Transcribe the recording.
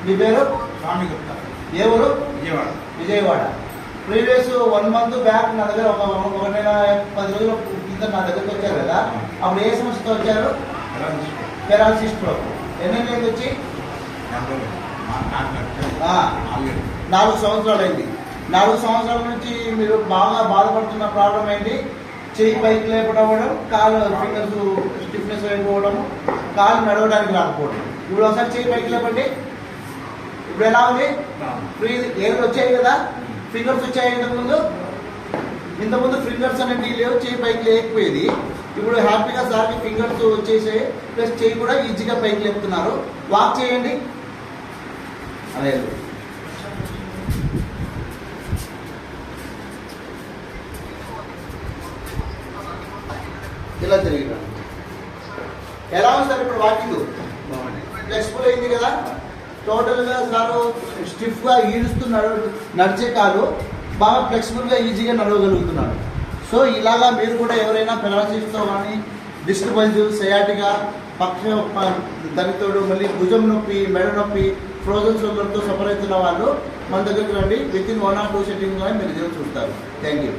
మీ పేరు? స్వామి గుప్తా. ఏ ఊరు? Vijayawada. Vijayawada. Previous 1 month back నా దగ్గర ఒక నెల 10 రోజుల కింద నా దగ్గరకు వచ్చారు కదా, అప్పుడు ఏ సమస్యతో వచ్చారు? Paralysis problem. ఎన్ని వచ్చి 4 సంవత్సరాలు అయింది. 4 సంవత్సరాల నుంచి మీరు బాగా బాధపడుతున్న ప్రాబ్లం ఏంటి? చెయ్యి పైకి లేకపోవడం, కాలు ఫింగర్స్ స్టిఫ్నెస్ అయిపోవడం, కాలు నడవడానికి రాకపోవడం. ఇప్పుడు ఒకసారి చెయ్యి పైకి లేపండి. ఇప్పుడు ఎలా ఉంది? ఫ్రీ ఏళ్ళు వచ్చాయి కదా, ఫింగర్స్ వచ్చాయి. ఇంతకుముందు ఫింగర్స్ అనేవి లేవు, చెయ్యి పైకి లేకపోయేది. ఇప్పుడు హ్యాపీగా సార్కి ఫింగర్స్ వచ్చేసాయి, ప్లస్ చెయ్యి కూడా ఈజీగా పైకి లేపుతున్నారు. వాక్ చేయండి. అదే ఇలా తిరిగి ఎలా ఉంది సార్ ఇప్పుడు వాకింగ్? ఫ్లెక్సిబుల్ అయింది కదా. టోటల్గా సార్ స్టిఫ్గా ఈడుస్తున్నాడు, నడిచే కాలు బాగా ఫ్లెక్సిబుల్గా ఈజీగా నడవగలుగుతున్నాడు. సో ఇలాగా మీరు కూడా ఎవరైనా పెరాలసిస్తో కానీ, డిస్టర్బెన్స్, సయాటిగా, పక్ష దళితుడు, మళ్ళీ భుజం నొప్పి, మెడ నొప్పి, ఫ్రోజన్ షోల్డర్తో సఫర్ అవుతున్న వాళ్ళు మన దగ్గరికి రండి. విత్ ఇన్ 1 or 2 settings మీరు రిజల్ట్ చూస్తారు. Thank you.